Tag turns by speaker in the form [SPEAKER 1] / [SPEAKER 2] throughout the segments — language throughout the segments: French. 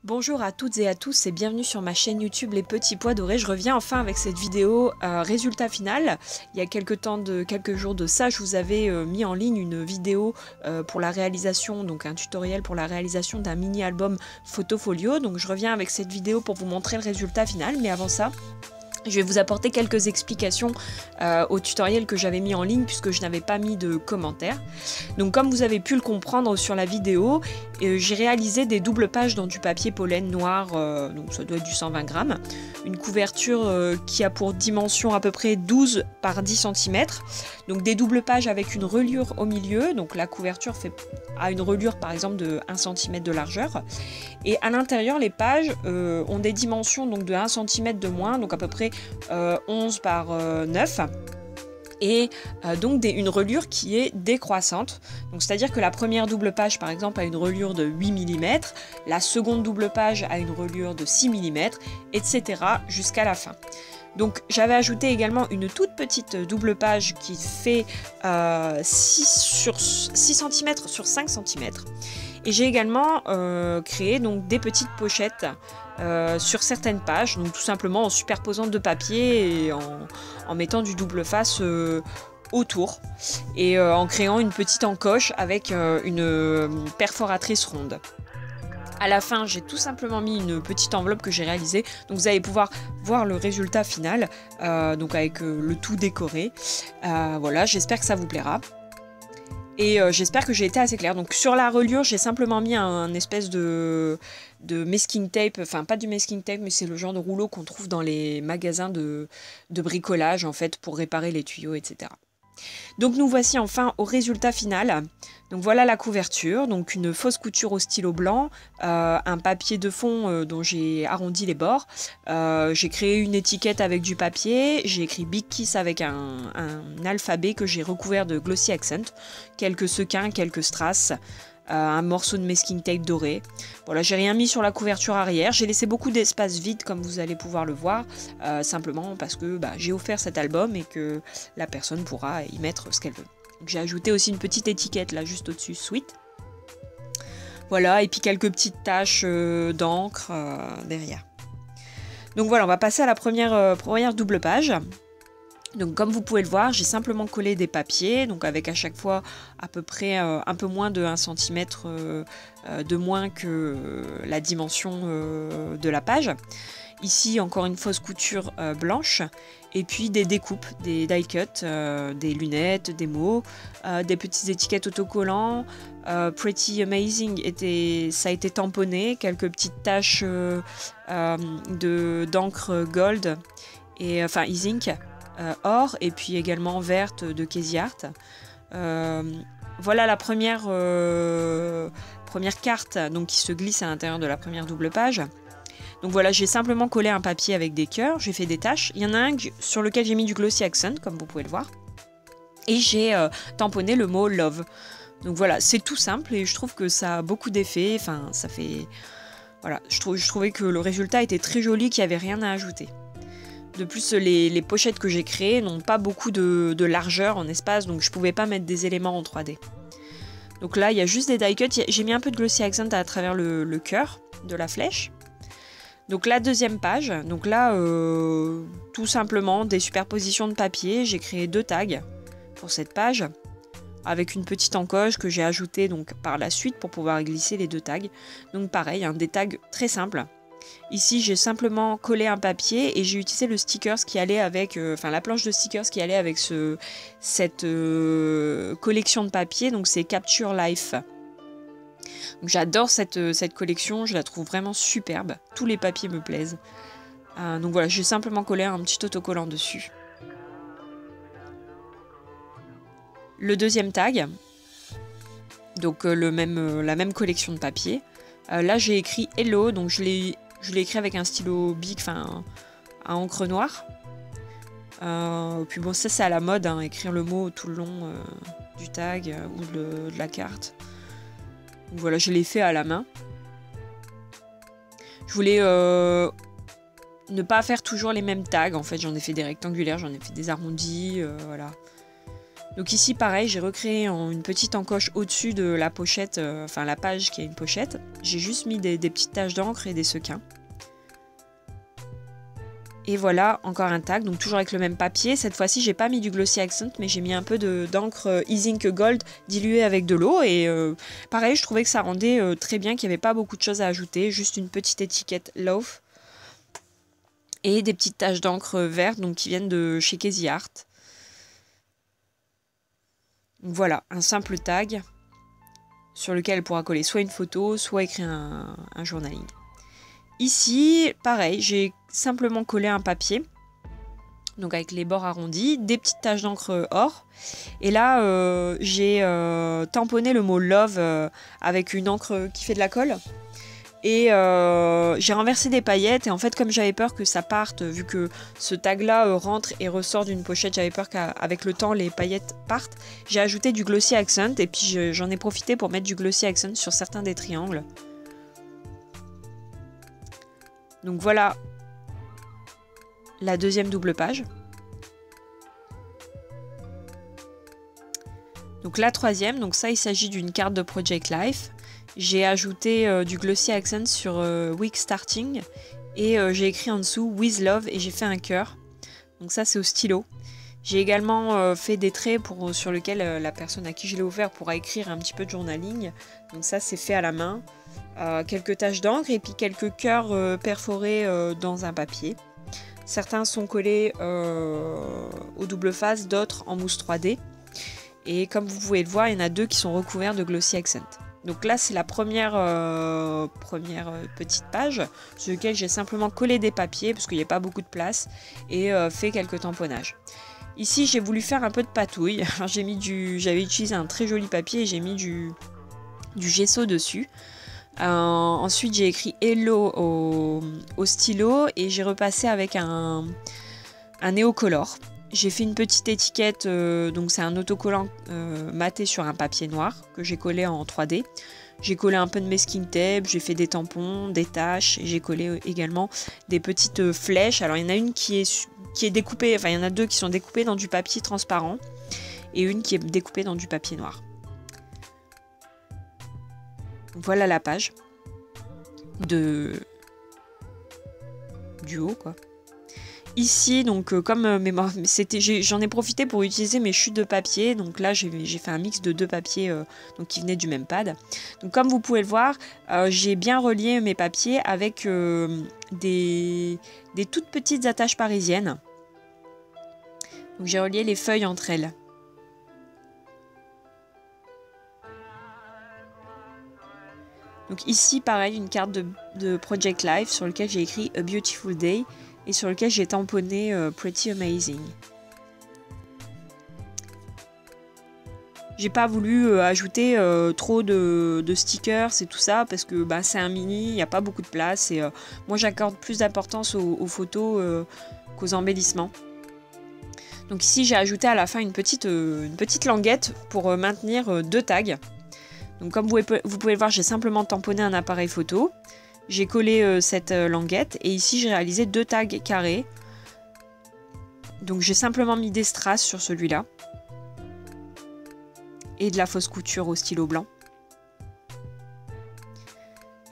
[SPEAKER 1] Bonjour à toutes et à tous et bienvenue sur ma chaîne YouTube Les Petits Pois Dorés. Je reviens enfin avec cette vidéo résultat final. Il y a quelques jours de ça, je vous avais mis en ligne une vidéo pour la réalisation, donc un tutoriel pour la réalisation d'un mini album photofolio. Donc je reviens avec cette vidéo pour vous montrer le résultat final, mais avant ça, je vais vous apporter quelques explications au tutoriel que j'avais mis en ligne puisque je n'avais pas mis de commentaires. Donc comme vous avez pu le comprendre sur la vidéo, j'ai réalisé des doubles pages dans du papier pollen noir, donc ça doit être du 120 grammes. Une couverture qui a pour dimension à peu près 12 par 10 cm. Donc des doubles pages avec une reliure au milieu. Donc la couverture a une reliure par exemple de 1 cm de largeur. Et à l'intérieur, les pages ont des dimensions donc de 1 cm de moins, donc à peu près 11 par 9. Et donc une reliure qui est décroissante. Donc c'est-à-dire que la première double page par exemple a une reliure de 8 mm, la seconde double page a une reliure de 6 mm, etc. jusqu'à la fin. Donc j'avais ajouté également une toute petite double page qui fait 6 cm sur 5 cm. Et j'ai également créé donc des petites pochettes sur certaines pages, donc tout simplement en superposant deux papiers et en mettant du double face autour et en créant une petite encoche avec une perforatrice ronde. À la fin, j'ai tout simplement mis une petite enveloppe que j'ai réalisée, donc vous allez pouvoir voir le résultat final, donc avec le tout décoré. Voilà, j'espère que ça vous plaira. Et j'espère que j'ai été assez claire. Donc sur la reliure, j'ai simplement mis un espèce de masking tape, enfin pas du masking tape, mais c'est le genre de rouleau qu'on trouve dans les magasins de bricolage en fait pour réparer les tuyaux, etc. Donc nous voici enfin au résultat final. Donc voilà la couverture, donc une fausse couture au stylo blanc, un papier de fond dont j'ai arrondi les bords, j'ai créé une étiquette avec du papier, j'ai écrit Big Kiss avec un alphabet que j'ai recouvert de glossy accent, quelques sequins, quelques strass, un morceau de masking tape doré. Voilà, j'ai rien mis sur la couverture arrière, j'ai laissé beaucoup d'espace vide comme vous allez pouvoir le voir, simplement parce que j'ai offert cet album et que la personne pourra y mettre ce qu'elle veut. J'ai ajouté aussi une petite étiquette là juste au-dessus, Sweet. Voilà, et puis quelques petites taches d'encre derrière. Donc voilà, on va passer à la première double page. Donc comme vous pouvez le voir, j'ai simplement collé des papiers, donc avec à chaque fois à peu près un peu moins de 1 cm de moins que la dimension de la page. Ici encore une fausse couture blanche, et puis des découpes, des die cuts, des lunettes, des mots, des petites étiquettes autocollants. Pretty Amazing, ça a été tamponné, quelques petites taches d'encre gold, et enfin e-ink. Or et puis également verte de Casey Art. Voilà la première carte donc, qui se glisse à l'intérieur de la première double page. Donc voilà, j'ai simplement collé un papier avec des cœurs, j'ai fait des taches. Il y en a un sur lequel j'ai mis du glossy accent, comme vous pouvez le voir. Et j'ai tamponné le mot love. Donc voilà, c'est tout simple et je trouve que ça a beaucoup d'effets. Enfin, ça fait... Voilà, je trouvais que le résultat était très joli, qu'il n'y avait rien à ajouter. De plus, les pochettes que j'ai créées n'ont pas beaucoup de largeur en espace, donc je pouvais pas mettre des éléments en 3D. Donc là, il y a juste des die cuts. J'ai mis un peu de glossy accent à travers le cœur de la flèche. Donc la deuxième page, donc là, tout simplement des superpositions de papier. J'ai créé 2 tags pour cette page, avec une petite encoche que j'ai ajoutée donc par la suite pour pouvoir glisser les 2 tags. Donc pareil, des tags très simples. Ici, j'ai simplement collé un papier et j'ai utilisé le stickers qui allait avec, la planche de stickers qui allait avec cette collection de papier. Donc c'est Capture Life. J'adore cette collection, je la trouve vraiment superbe. Tous les papiers me plaisent. Donc voilà, j'ai simplement collé un petit autocollant dessus. Le deuxième tag, donc la même collection de papier. Là, j'ai écrit Hello, donc je l'ai écrit avec un stylo Bic, à encre noire. Puis bon, ça c'est à la mode, écrire le mot tout le long du tag ou de la carte. Donc voilà, je l'ai fait à la main. Je voulais ne pas faire toujours les mêmes tags. En fait, j'en ai fait des rectangulaires, j'en ai fait des arrondis, voilà. Donc ici pareil, j'ai recréé une petite encoche au-dessus de la pochette, enfin la page qui a une pochette. J'ai juste mis des petites taches d'encre et des sequins. Et voilà, encore un tag, donc toujours avec le même papier. Cette fois-ci, j'ai pas mis du Glossy Accent, mais j'ai mis un peu d'encre E-Ink Gold diluée avec de l'eau. Et pareil, je trouvais que ça rendait très bien, qu'il n'y avait pas beaucoup de choses à ajouter. Juste une petite étiquette Love. Et des petites taches d'encre verte, donc qui viennent de chez Casey Art. Voilà, un simple tag sur lequel elle pourra coller soit une photo, soit écrire un journaling. Ici, pareil, j'ai simplement collé un papier, donc avec les bords arrondis, des petites taches d'encre or. Et là, j'ai tamponné le mot love avec une encre qui fait de la colle. Et j'ai renversé des paillettes et en fait comme j'avais peur que ça parte, vu que ce tag là rentre et ressort d'une pochette, j'avais peur qu'avec le temps les paillettes partent, j'ai ajouté du Glossy Accent et puis j'en ai profité pour mettre du Glossy Accent sur certains des triangles. Donc voilà la deuxième double page. Donc la troisième, donc ça il s'agit d'une carte de Project Life. J'ai ajouté du Glossy Accent sur Week Starting et j'ai écrit en dessous With Love et j'ai fait un cœur. Donc ça c'est au stylo. J'ai également fait des traits sur lesquels la personne à qui je l'ai offert pourra écrire un petit peu de journaling. Donc ça c'est fait à la main. Quelques taches d'encre et puis quelques cœurs perforés dans un papier. Certains sont collés au double face, d'autres en mousse 3D. Et comme vous pouvez le voir, il y en a deux qui sont recouverts de Glossy Accent. Donc là, c'est la première petite page sur laquelle j'ai simplement collé des papiers parce qu'il n'y a pas beaucoup de place et fait quelques tamponnages. Ici, j'ai voulu faire un peu de patouille. J'avais utilisé un très joli papier et j'ai mis du gesso dessus. Ensuite, j'ai écrit Hello au stylo et j'ai repassé avec un néocolor. J'ai fait une petite étiquette, donc c'est un autocollant maté sur un papier noir que j'ai collé en 3D. J'ai collé un peu de masking tape, j'ai fait des tampons, des taches, et j'ai collé également des petites flèches. Alors il y en a une qui est découpée, enfin il y en a deux qui sont découpées dans du papier transparent et une qui est découpée dans du papier noir. Voilà la page du haut quoi. Ici, donc comme j'en ai profité pour utiliser mes chutes de papier, donc là j'ai fait un mix de deux papiers donc qui venaient du même pad. Donc comme vous pouvez le voir, j'ai bien relié mes papiers avec des toutes petites attaches parisiennes. Donc j'ai relié les feuilles entre elles. Donc ici pareil, une carte de Project Life sur laquelle j'ai écrit A Beautiful Day et sur lequel j'ai tamponné Pretty Amazing. J'ai pas voulu ajouter trop de stickers et tout ça parce que c'est un mini, il n'y a pas beaucoup de place et moi j'accorde plus d'importance aux photos qu'aux embellissements. Donc ici j'ai ajouté à la fin une petite languette pour maintenir deux tags. Donc comme vous pouvez le voir, j'ai simplement tamponné un appareil photo. J'ai collé cette languette et ici j'ai réalisé deux tags carrés. Donc j'ai simplement mis des strass sur celui-là. Et de la fausse couture au stylo blanc.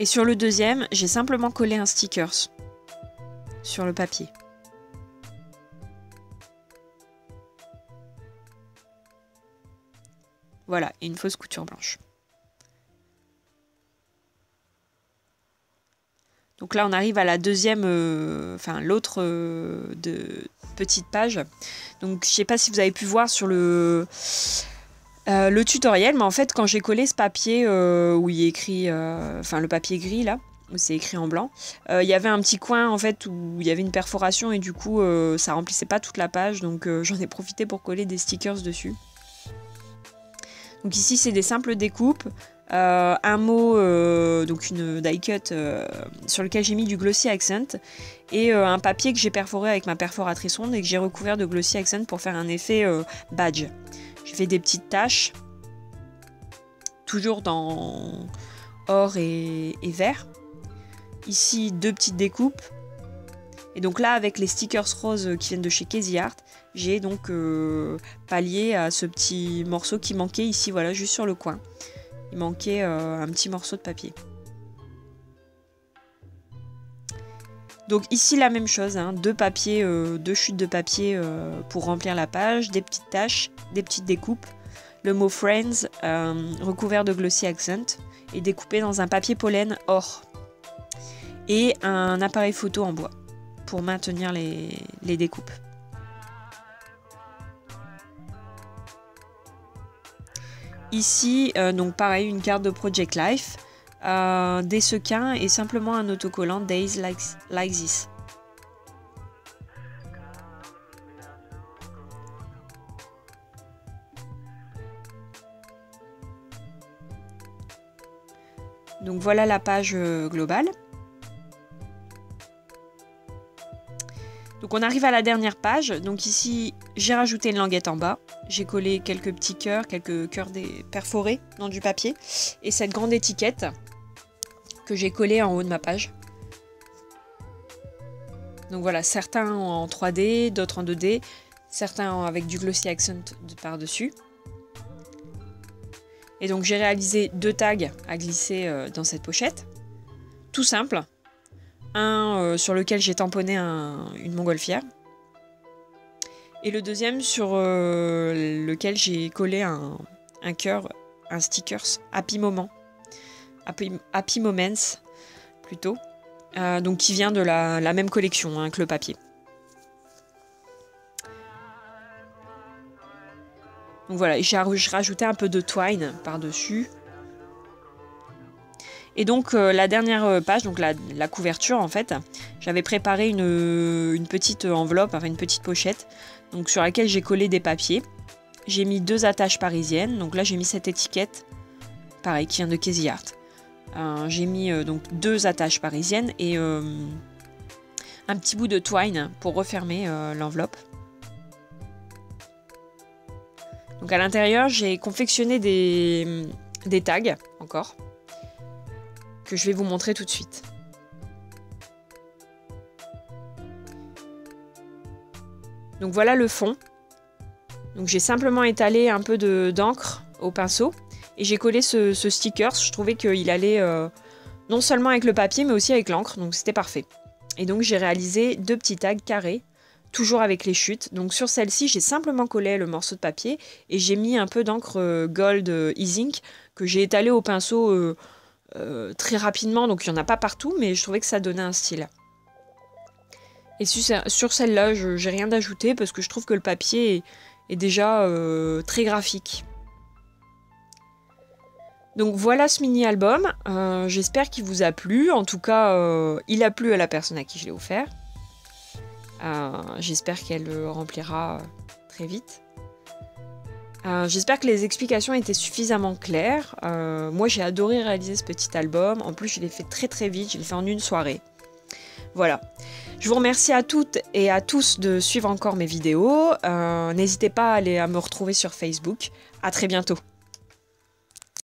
[SPEAKER 1] Et sur le deuxième, j'ai simplement collé un stickers sur le papier. Voilà, et une fausse couture blanche. Donc là, on arrive à la deuxième, l'autre petite page. Donc, je sais pas si vous avez pu voir sur le tutoriel, mais en fait, quand j'ai collé ce papier où il est écrit, le papier gris là, où c'est écrit en blanc, il y avait un petit coin en fait où il y avait une perforation et du coup, ça remplissait pas toute la page. Donc, j'en ai profité pour coller des stickers dessus. Donc ici, c'est des simples découpes. Un mot, donc une die cut sur lequel j'ai mis du Glossy Accent et un papier que j'ai perforé avec ma perforatrice onde et que j'ai recouvert de Glossy Accent pour faire un effet badge. J'ai fait des petites taches, toujours dans or et vert. Ici, deux petites découpes Et donc là, avec les stickers roses qui viennent de chez Casey Art, j'ai donc pallié à ce petit morceau qui manquait ici, voilà, juste sur le coin. Il manquait un petit morceau de papier. Donc ici la même chose, hein, deux chutes de papier pour remplir la page, des petites taches, des petites découpes, le mot Friends recouvert de glossy accent et découpé dans un papier pollen or et un appareil photo en bois pour maintenir les découpes. Ici, donc pareil, une carte de Project Life. Des sequins et simplement un autocollant Days like this. Donc voilà la page globale. Donc on arrive à la dernière page. Donc ici j'ai rajouté une languette en bas. J'ai collé quelques petits cœurs, quelques cœurs perforés dans du papier. Et cette grande étiquette que j'ai collé en haut de ma page. Donc voilà, certains en 3D, d'autres en 2D, certains avec du glossy accent par-dessus. Et donc j'ai réalisé 2 tags à glisser dans cette pochette. Tout simple. Un sur lequel j'ai tamponné une montgolfière. Et le deuxième sur lequel j'ai collé un cœur, un stickers Happy Moment. Happy Moments plutôt, donc qui vient de la même collection hein, que le papier. Donc voilà, j'ai rajouté un peu de twine par-dessus. Et donc la dernière page, donc la couverture en fait, j'avais préparé une petite enveloppe, enfin une petite pochette, donc sur laquelle j'ai collé des papiers. J'ai mis 2 attaches parisiennes, donc là j'ai mis cette étiquette, pareil, qui vient de Casey Art. J'ai mis donc 2 attaches parisiennes et un petit bout de twine pour refermer l'enveloppe. Donc à l'intérieur, j'ai confectionné des tags encore que je vais vous montrer tout de suite. Donc voilà le fond. Donc j'ai simplement étalé un peu d'encre au pinceau. Et j'ai collé ce sticker, je trouvais qu'il allait non seulement avec le papier, mais aussi avec l'encre, donc c'était parfait. Et donc j'ai réalisé 2 petits tags carrés, toujours avec les chutes. Donc sur celle-ci, j'ai simplement collé le morceau de papier et j'ai mis un peu d'encre Gold E-Ink que j'ai étalé au pinceau très rapidement, donc il n'y en a pas partout, mais je trouvais que ça donnait un style. Et sur celle-là, j'ai rien d'ajouté parce que je trouve que le papier est déjà très graphique. Donc voilà ce mini-album, j'espère qu'il vous a plu, en tout cas il a plu à la personne à qui je l'ai offert. J'espère qu'elle le remplira très vite. J'espère que les explications étaient suffisamment claires. Moi j'ai adoré réaliser ce petit album, en plus je l'ai fait très vite, je l'ai fait en une soirée. Voilà. Je vous remercie à toutes et à tous de suivre encore mes vidéos. N'hésitez pas à aller me retrouver sur Facebook. À très bientôt.